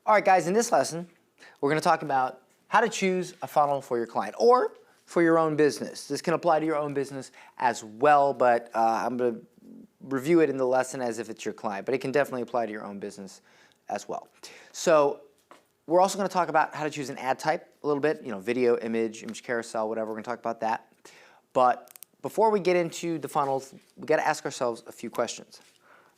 All right, guys, in this lesson, we're going to talk about how to choose a funnel for your client or for your own business. This can apply to your own business as well, but I'm going to review it in the lesson as if it's your client, but it can definitely apply to your own business as well. So we're also going to talk about how to choose an ad type a little bit, video, image carousel, whatever. We're going to talk about that. But before we get into the funnels, we got to ask ourselves a few questions.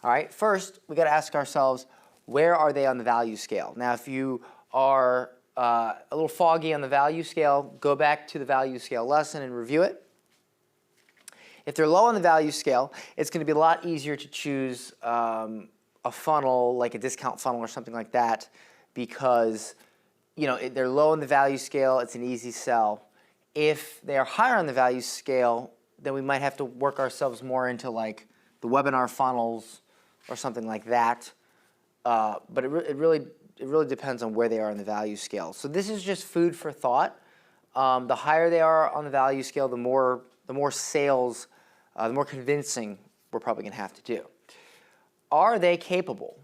All right, first, we got to ask ourselves, where are they on the value scale? Now, if you are a little foggy on the value scale, go back to the value scale lesson and review it. If they're low on the value scale, it's going to be a lot easier to choose a funnel, like a discount funnel or something like that, because they're low on the value scale, it's an easy sell. If they are higher on the value scale, then we might have to work ourselves more into like the webinar funnels or something like that. But it really depends on where they are on the value scale. So this is just food for thought. The higher they are on the value scale, the more sales, the more convincing we're probably going to have to do. Are they capable?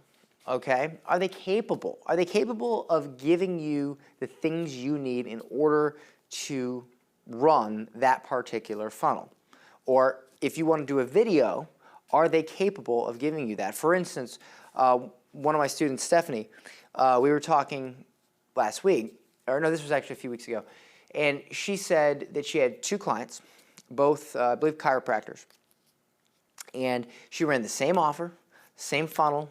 Okay, are they capable? Are they capable of giving you the things you need in order to run that particular funnel? Or if you want to do a video, are they capable of giving you that? For instance, one of my students, Stephanie, we were talking last week, or no, this was actually a few weeks ago, and she said that she had two clients, both, I believe, chiropractors, and she ran the same offer, same funnel,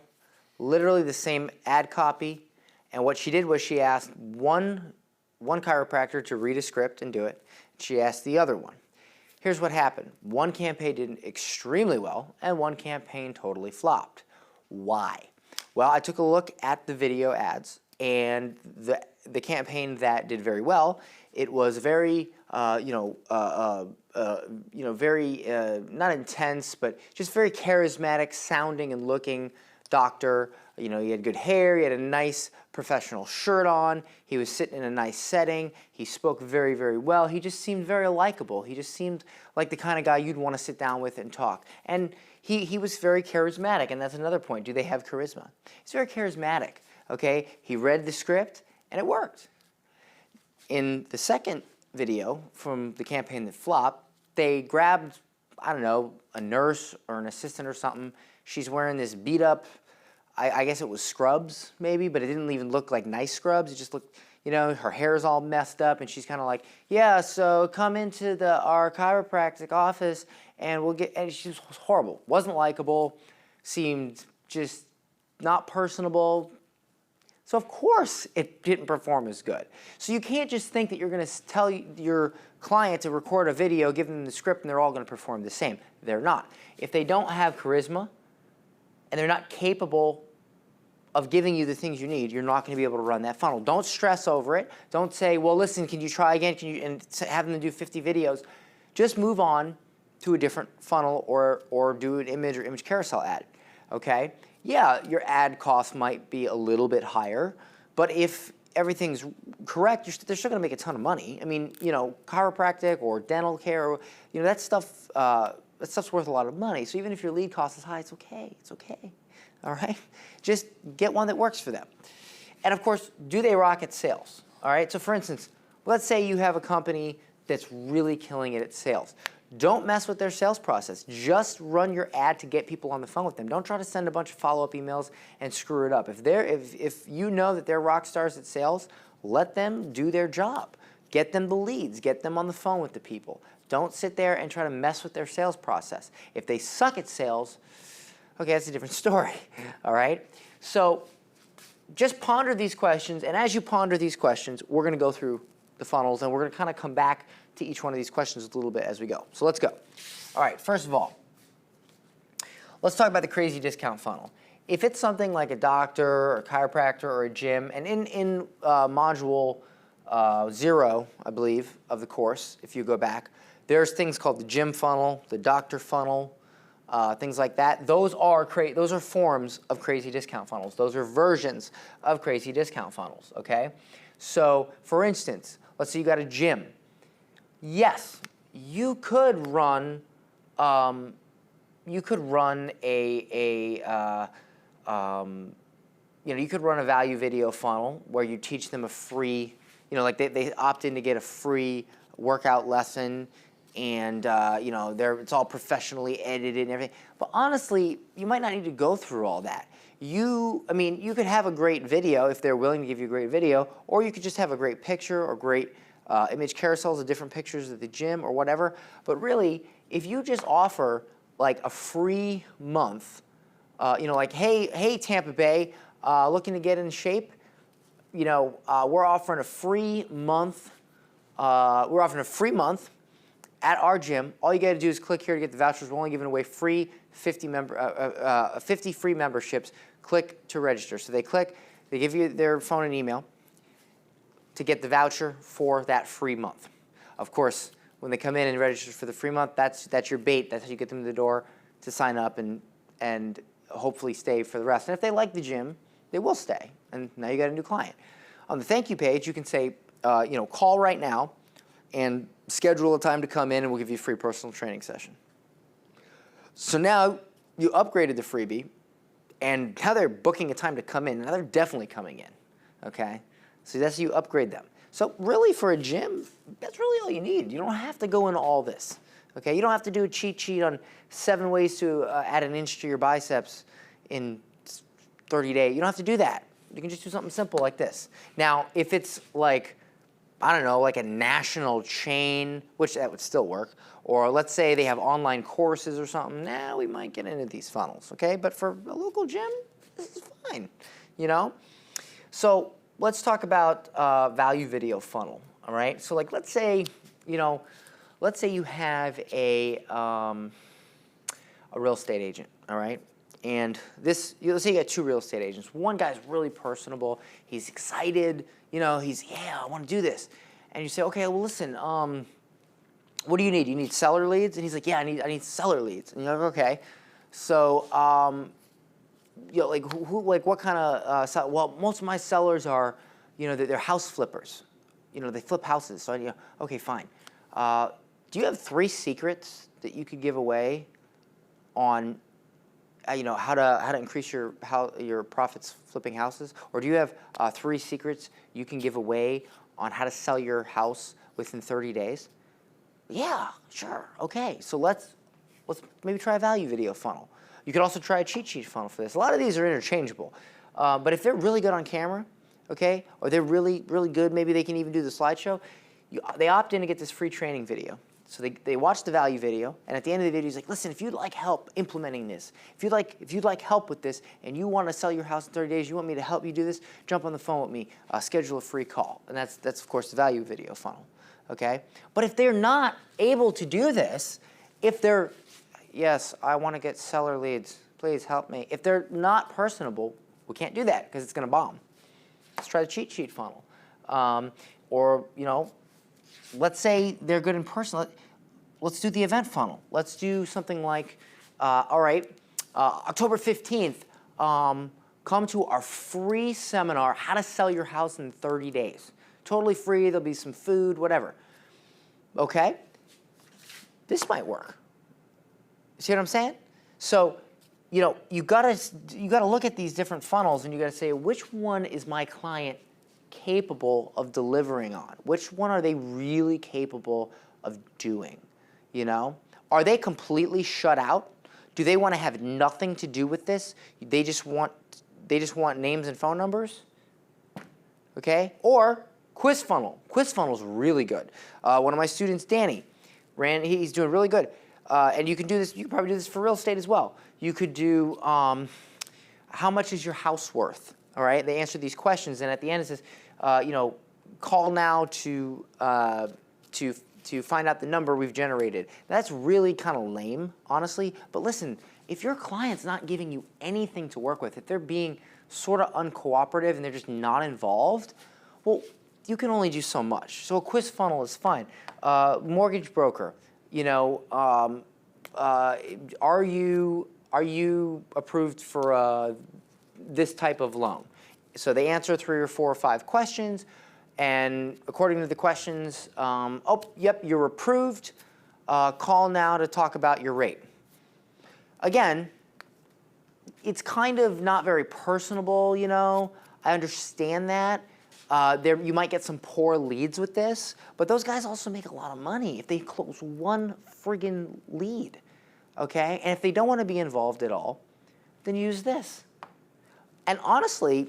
literally the same ad copy, and what she did was she asked one chiropractor to read a script and do it. She asked the other one. Here's what happened. One campaign did extremely well, and one campaign totally flopped. Why? Well, I took a look at the video ads, and the campaign that did very well, it was very, very not intense, but just very charismatic sounding and looking doctor. He had good hair, he had a nice professional shirt on, he was sitting in a nice setting, he spoke very, very well, he just seemed very likable, he just seemed like the kind of guy you'd want to sit down with and talk. And he was very charismatic, and that's another point. Do they have charisma? He's very charismatic, okay? He read the script, and it worked. In the second video from the campaign that flopped, they grabbed, I don't know, a nurse or an assistant or something. She's wearing this beat-up, I guess it was scrubs maybe, but it didn't even look like nice scrubs. It just looked, her hair's all messed up, and she's kind of like, yeah, so come into our chiropractic office, and we'll get, and she was horrible. Wasn't likable, seemed just not personable. So of course it didn't perform as good. So you can't just think that you're going to tell your client to record a video, give them the script, and they're all going to perform the same. They're not. If they don't have charisma and they're not capable of giving you the things you need, you're not going to be able to run that funnel. Don't stress over it. Don't say, well, listen, can you try again? And have them do 50 videos. Just move on to a different funnel or do an image or image carousel ad, okay? Yeah, your ad cost might be a little bit higher, but if everything's correct, they're still going to make a ton of money. I mean, chiropractic or dental care, that stuff's worth a lot of money. So even if your lead cost is high, it's okay. It's okay. All right? Just get one that works for them. And of course, do they rock at sales? All right? So for instance, let's say you have a company that's really killing it at sales. Don't mess with their sales process. Just run your ad to get people on the phone with them. Don't try to send a bunch of follow-up emails and screw it up. If you know that they're rock stars at sales, let them do their job. Get them the leads. Get them on the phone with the people. Don't sit there and try to mess with their sales process. If they suck at sales, okay, that's a different story. All right? So just ponder these questions, and as you ponder these questions, we're going to go through the funnels, and we're going to kind of come back to each one of these questions a little bit as we go. So let's go. All right, first of all, let's talk about the crazy discount funnel. If it's something like a doctor or a chiropractor or a gym, and in module 0, I believe, of the course, if you go back, there's things called the gym funnel, the doctor funnel, things like that. Those are forms of crazy discount funnels. Those are versions of crazy discount funnels, okay? So, for instance, let's say you got a gym. Yes, you could run you could run a value video funnel where you teach them a free, like they opt in to get a free workout lesson, and it's all professionally edited and everything. But honestly, you might not need to go through all that. You could have a great video if they're willing to give you a great video, or you could just have a great picture or great image carousels of different pictures of the gym or whatever. But really, if you just offer like a free month, like, hey Tampa Bay, looking to get in shape, we're offering a free month. We're offering a free month at our gym. All you got to do is click here to get the vouchers. We're only giving away free 50 free memberships. Click to register. So they click, they give you their phone and email to get the voucher for that free month. Of course, when they come in and register for the free month, that's your bait. That's how you get them to the door to sign up and hopefully stay for the rest. And if they like the gym, they will stay. And now you got a new client. On the thank you page, you can say, call right now and schedule a time to come in, and we'll give you a free personal training session. So now you upgraded the freebie, and now they're booking a time to come in. Now they're definitely coming in, okay? So that's how you upgrade them. So really for a gym, that's really all you need. You don't have to go into all this, okay? You don't have to do a cheat sheet on 7 ways to add an inch to your biceps in 30 days. You don't have to do that. You can just do something simple like this. Now, if it's like, I don't know, like a national chain, which that would still work, or let's say they have online courses or something, now we might get into these funnels, okay? But for a local gym, this is fine, So let's talk about value video funnel, all right? So like, let's say you have a real estate agent, all right? And let's say you got 2 real estate agents. One guy's really personable. He's excited. I want to do this. And you say, okay, well, listen, what do you need? You need seller leads? And he's like, yeah, I need seller leads. And you're like, okay. So, what kind of, well, most of my sellers are, they're house flippers. They flip houses. So, okay, fine. Do you have 3 secrets that you could give away on how to increase your profits flipping houses? Or do you have 3 secrets you can give away on how to sell your house within 30 days? Yeah, sure, okay. So let's maybe try a value video funnel. You could also try a cheat sheet funnel for this. A lot of these are interchangeable. But if they're really good on camera, okay, or they're really, really good, maybe they can even do the slideshow, they opt in to get this free training video. So they watch the value video, and at the end of the video, he's like, listen, if you'd like help implementing this, if you'd like help with this, and you want to sell your house in 30 days, you want me to help you do this, jump on the phone with me, schedule a free call. And that's of course, the value video funnel, okay? But if they're not able to do this, yes, I want to get seller leads, please help me. If they're not personable, we can't do that because it's going to bomb. Let's try the cheat sheet funnel. Let's say they're good in person. Let's do the event funnel. Let's do something like, all right, October 15th, come to our free seminar, How to Sell Your House in 30 Days. Totally free, there'll be some food, whatever. Okay? This might work. See what I'm saying? So, you gotta look at these different funnels and you gotta say, which one is my client capable of delivering on? Which one are they really capable of doing? Are they completely shut out? Do they want to have nothing to do with this? They just want names and phone numbers? Okay? Or quiz funnel. Quiz funnel is really good. One of my students, Danny, he's doing really good. And you can do this, you can probably do this for real estate as well. You could do, how much is your house worth? All right, they answer these questions, and at the end it says, call now to find out the number we've generated. That's really kind of lame, honestly. But listen, if your client's not giving you anything to work with, if they're being sort of uncooperative and they're just not involved, well, you can only do so much. So a quiz funnel is fine. Mortgage broker, are you approved for this type of loan? So they answer 3 or 4 or 5 questions, and according to the questions, oh, yep, you're approved. Call now to talk about your rate. Again, it's kind of not very personable, you know. I understand that. You might get some poor leads with this, but those guys also make a lot of money if they close one friggin' lead, okay? And if they don't want to be involved at all, then use this. And honestly,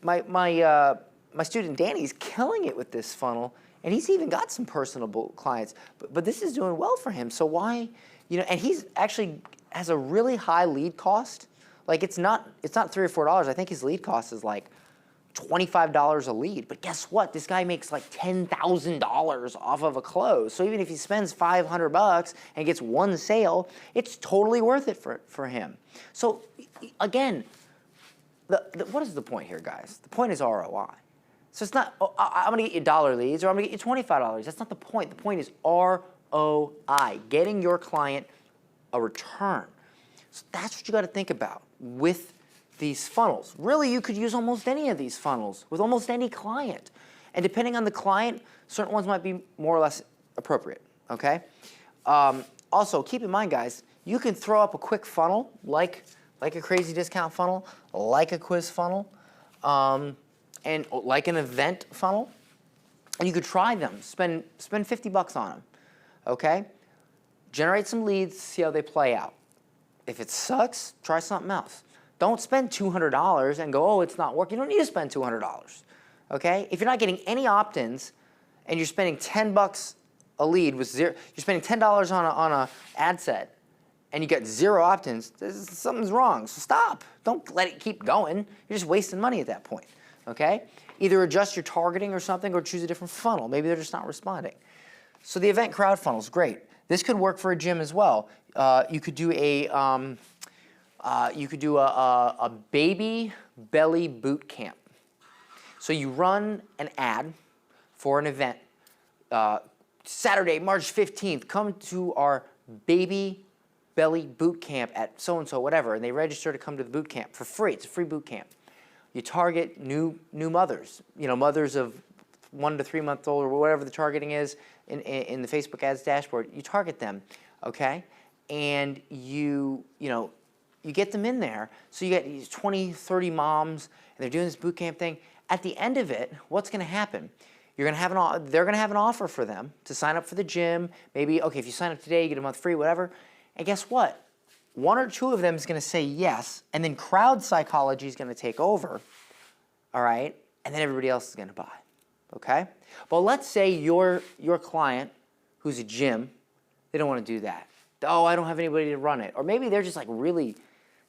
my student Danny's killing it with this funnel, and he's even got some personable clients. But this is doing well for him. So why, you know? And he's actually has a really high lead cost. Like it's not $3 or $4. I think his lead cost is like $25 a lead. But guess what? This guy makes like $10,000 off of a close. So even if he spends $500 and gets one sale, it's totally worth it for him. So again, what is the point here, guys? The point is ROI. So it's not, oh, I'm going to get you $1 leads or I'm going to get you $25. That's not the point. The point is ROI, getting your client a return. So that's what you got to think about with these funnels. Really, you could use almost any of these funnels with almost any client. And depending on the client, certain ones might be more or less appropriate, okay? Also, keep in mind, guys, you can throw up a quick funnel like a crazy discount funnel, like a quiz funnel, and like an event funnel, and you could try them. Spend $50 on them, okay? Generate some leads, see how they play out. If it sucks, try something else. Don't spend $200 and go, oh, it's not working. You don't need to spend $200, okay? If you're not getting any opt-ins and you're spending $10 a lead with zero, you're spending $10 on a ad set and you get 0 opt-ins, something's wrong. So stop. Don't let it keep going. You're just wasting money at that point, okay? Either adjust your targeting or something or choose a different funnel. Maybe they're just not responding. So the event crowd funnel is great. This could work for a gym as well. You could do a baby belly boot camp. So you run an ad for an event. Saturday, March 15th, come to our baby belly boot camp at so-and-so, whatever, and they register to come to the boot camp for free. It's a free boot camp. You target new mothers, you know, mothers of 1 to 3 months old or whatever the targeting is in the Facebook ads dashboard. You target them, okay? And you get them in there. So you get these 20, 30 moms, and they're doing this boot camp thing. At the end of it, what's going to happen? They're going to have an offer for them to sign up for the gym. Maybe, okay, if you sign up today, you get a month free, whatever. And guess what? 1 or 2 of them is going to say yes, and then crowd psychology is going to take over, all right? And then everybody else is going to buy, okay? But let's say your client, who's a gym, they don't want to do that. Oh, I don't have anybody to run it. Or maybe they're just like really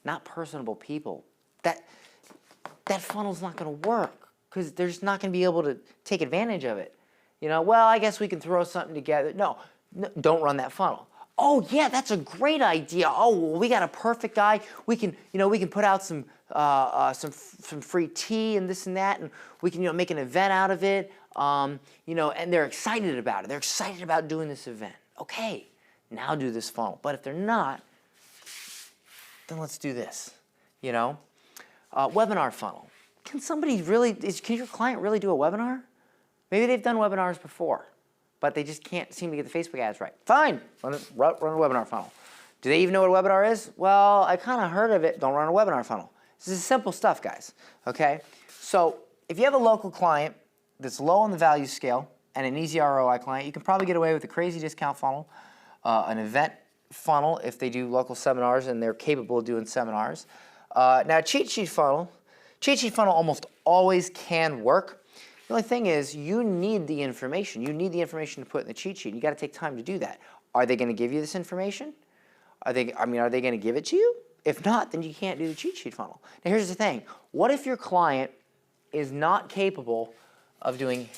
not personable people. That funnel's not going to work because they're just not going to be able to take advantage of it. You know, well, I guess we can throw something together. No, don't run that funnel. Oh yeah, that's a great idea. Oh, well, we got a perfect guy. We can put out some free tea and this and that, and we can make an event out of it. And they're excited about it. They're excited about doing this event. Okay, now do this funnel. But if they're not, then let's do this. Webinar funnel. Can your client really do a webinar? Maybe they've done webinars before, but they just can't seem to get the Facebook ads right. Fine, run a webinar funnel. Do they even know what a webinar is? Well, I kind of heard of it. Don't run a webinar funnel. This is simple stuff, guys, okay? So if you have a local client that's low on the value scale and an easy ROI client, you can probably get away with a crazy discount funnel, an event funnel if they do local seminars and they're capable of doing seminars. Now, cheat sheet funnel almost always can work. The only thing is you need the information. You need the information to put in the cheat sheet. You got to take time to do that. Are they going to give you this information? Are they going to give it to you? If not, then you can't do the cheat sheet funnel. Now, here's the thing. What if your client is not capable of doing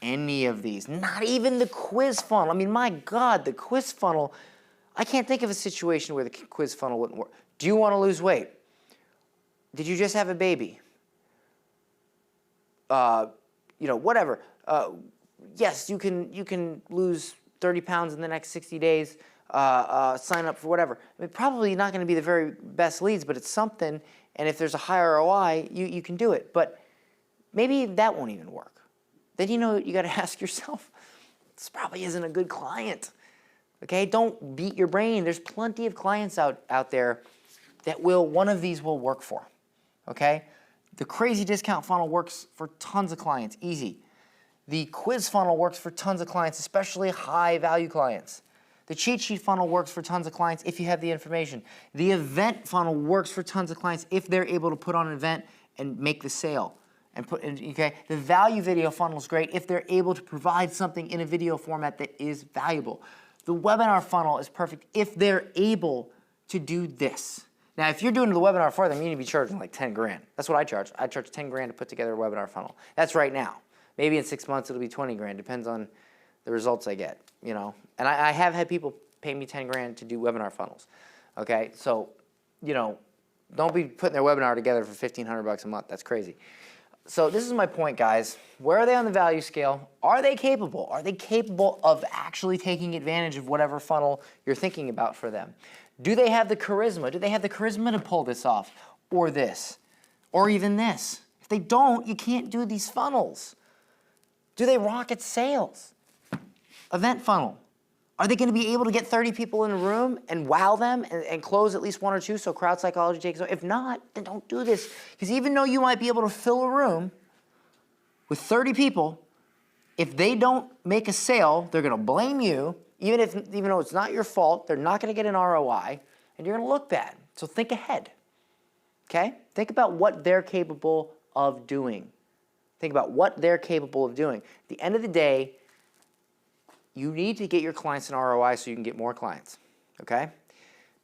any of these? Not even the quiz funnel. I mean, my God, the quiz funnel, I can't think of a situation where the quiz funnel wouldn't work. Do you want to lose weight? Did you just have a baby? Whatever. Yes, you can lose 30 pounds in the next 60 days. Sign up for whatever. I mean, probably not going to be the very best leads, but it's something. And if there's a high ROI, you can do it. But maybe that won't even work. Then you got to ask yourself, this probably isn't a good client. Okay, don't beat your brain. There's plenty of clients out there that one of these will work for, okay? The crazy discount funnel works for tons of clients, easy. The quiz funnel works for tons of clients, especially high value clients. The cheat sheet funnel works for tons of clients if you have the information. The event funnel works for tons of clients if they're able to put on an event and make the sale. Okay? The value video funnel is great if they're able to provide something in a video format that is valuable. The webinar funnel is perfect if they're able to do this. Now, if you're doing the webinar for them, you need to be charging like 10 grand. That's what I charge. I charge 10 grand to put together a webinar funnel. That's right now. Maybe in 6 months it'll be 20 grand. Depends on the results I get, you know. And I have had people pay me 10 grand to do webinar funnels. Okay, so, you know, don't be putting their webinar together for $1,500 a month. That's crazy. So this is my point, guys. Where are they on the value scale? Are they capable? Are they capable of actually taking advantage of whatever funnel you're thinking about for them? Do they have the charisma? Do they have the charisma to pull this off? Or this? Or even this? If they don't, you can't do these funnels. Do they rocket sales? Event funnel. Are they going to be able to get 30 people in a room and wow them and close at least 1 or 2 so crowd psychology takes over? If not, then don't do this. Because even though you might be able to fill a room with 30 people, if they don't make a sale, they're going to blame you. Even though it's not your fault, they're not going to get an ROI, and you're going to look bad. So think ahead. Okay? Think about what they're capable of doing. Think about what they're capable of doing. At the end of the day, you need to get your clients an ROI so you can get more clients, okay?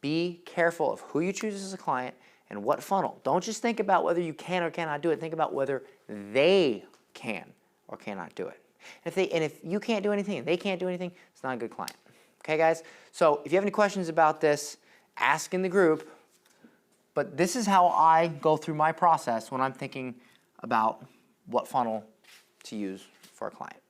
Be careful of who you choose as a client and what funnel. Don't just think about whether you can or cannot do it. Think about whether they can or cannot do it. And if you can't do anything and they can't do anything, it's not a good client. Okay, guys? So if you have any questions about this, ask in the group. But this is how I go through my process when I'm thinking about what funnel to use for a client.